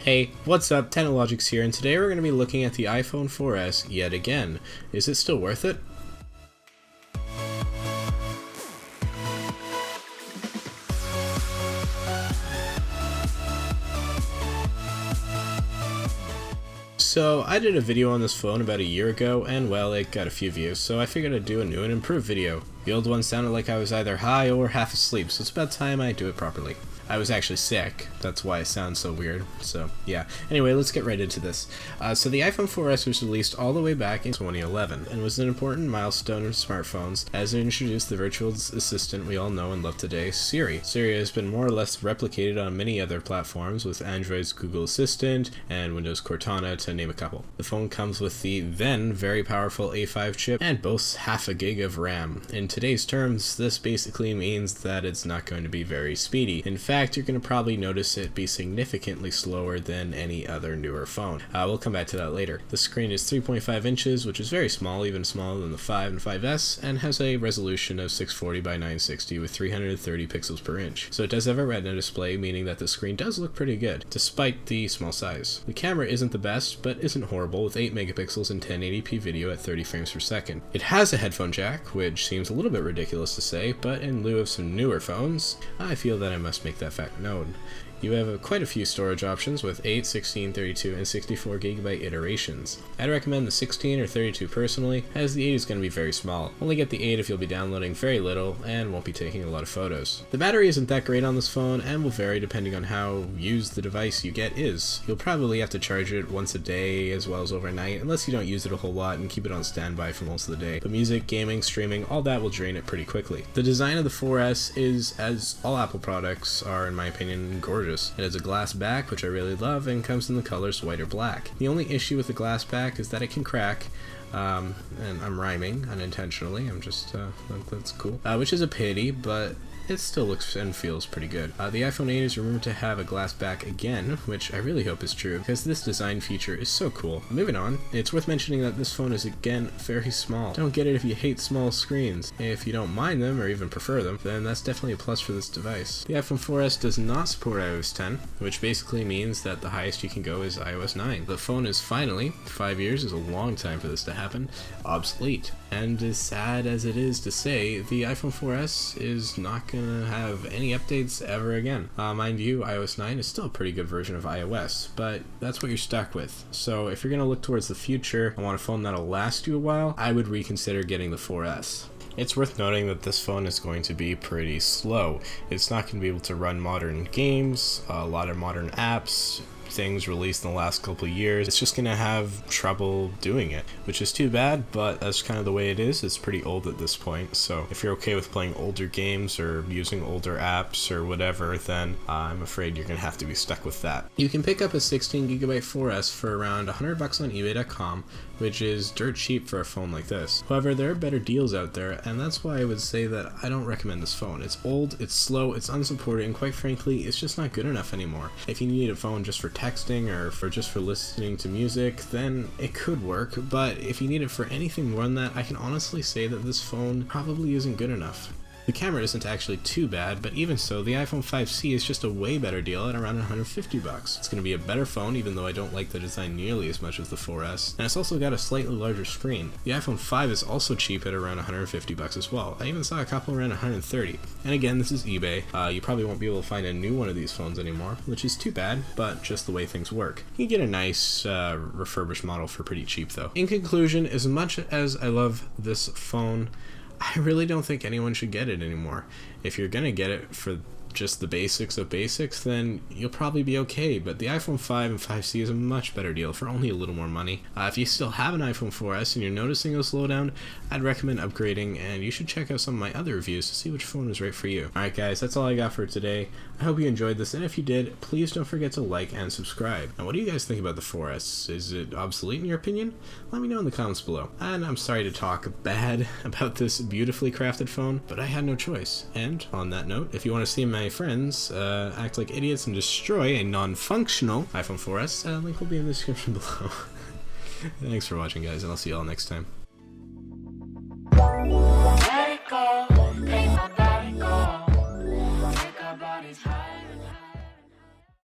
Hey, what's up? Technologics here, and today we're going to be looking at the iPhone 4S yet again. Is it still worth it? So I did a video on this phone about a year ago, and well, it got a few views, so I figured I'd do a new and improved video. The old one sounded like I was either high or half asleep, so it's about time I do it properly. I was actually sick, that's why it sounds so weird, so yeah. Anyway, let's get right into this. So the iPhone 4S was released all the way back in 2011, and was an important milestone in smartphones as it introduced the virtual assistant we all know and love today, Siri. Siri has been more or less replicated on many other platforms, with Android's Google Assistant and Windows Cortana to name a couple. The phone comes with the then very powerful A5 chip and boasts half a gig of RAM. In today's terms, this basically means that it's not going to be very speedy. In fact, you're going to probably notice it be significantly slower than any other newer phone. We'll come back to that later. The screen is 3.5 inches, which is very small, even smaller than the 5 and 5S, and has a resolution of 640 by 960 with 330 pixels per inch. So it does have a Retina display, meaning that the screen does look pretty good, despite the small size. The camera isn't the best, but isn't horrible, with 8 megapixels and 1080p video at 30 frames per second. It has a headphone jack, which seems a little bit ridiculous to say, but in lieu of some newer phones, I feel that I must make that fact known. You have quite a few storage options with 8, 16, 32, and 64GB iterations. I'd recommend the 16 or 32 personally, as the 8 is going to be very small. Only get the 8 if you'll be downloading very little and won't be taking a lot of photos. The battery isn't that great on this phone and will vary depending on how used the device you get is. You'll probably have to charge it once a day as well as overnight, unless you don't use it a whole lot and keep it on standby for most of the day. But music, gaming, streaming, all that will drain it pretty quickly. The design of the 4S is, as all Apple products are in my opinion, gorgeous. It has a glass back, which I really love, and comes in the colors white or black. The only issue with the glass back is that it can crack, and I'm rhyming unintentionally, that's cool, which is a pity, but it still looks and feels pretty good. The iPhone 8 is rumored to have a glass back again, which I really hope is true, because this design feature is so cool. Moving on, it's worth mentioning that this phone is again very small. Don't get it if you hate small screens. If you don't mind them, or even prefer them, then that's definitely a plus for this device. The iPhone 4S does not support iOS 10, which basically means that the highest you can go is iOS 9. The phone is finally, 5 years is a long time for this to happen, obsolete. And as sad as it is to say, the iPhone 4S is not gonna have any updates ever again. Mind you, iOS 9 is still a pretty good version of iOS, but that's what you're stuck with. So if you're gonna look towards the future and want a phone that'll last you a while, I would reconsider getting the 4S. It's worth noting that this phone is going to be pretty slow. It's not going to be able to run modern games, a lot of modern apps, things released in the last couple of years. It's just gonna have trouble doing it, which is too bad, but that's kind of the way it is. It's pretty old at this point, so if you're okay with playing older games or using older apps or whatever, then I'm afraid you're gonna have to be stuck with that. You can pick up a 16GB 4S for around $100 on eBay.com, which is dirt cheap for a phone like this. However, there are better deals out there, and that's why I would say that I don't recommend this phone. It's old, it's slow, it's unsupported, and quite frankly, it's just not good enough anymore. If you need a phone just for texting or just for listening to music, then it could work, but if you need it for anything more than that, I can honestly say that this phone probably isn't good enough. The camera isn't actually too bad, but even so, the iPhone 5C is just a way better deal at around $150. It's going to be a better phone, even though I don't like the design nearly as much as the 4S, and it's also got a slightly larger screen. The iPhone 5 is also cheap at around $150 as well. I even saw a couple around $130. And again, this is eBay. You probably won't be able to find a new one of these phones anymore, which is too bad, but just the way things work. You can get a nice refurbished model for pretty cheap though. In conclusion, as much as I love this phone, I really don't think anyone should get it anymore. If you're gonna get it for just the basics of basics, then you'll probably be okay, but the iPhone 5 and 5C is a much better deal for only a little more money. If you still have an iPhone 4S and you're noticing a slowdown, I'd recommend upgrading, and you should check out some of my other reviews to see which phone is right for you. Alright guys, that's all I got for today. I hope you enjoyed this, and if you did, please don't forget to like and subscribe. Now, what do you guys think about the 4S? Is it obsolete in your opinion? Let me know in the comments below. And I'm sorry to talk bad about this beautifully crafted phone, but I had no choice. And on that note, if you want to see my friends act like idiots and destroy a non-functional iPhone 4S, link will be in the description below. Thanks for watching guys, and I'll see you all next time.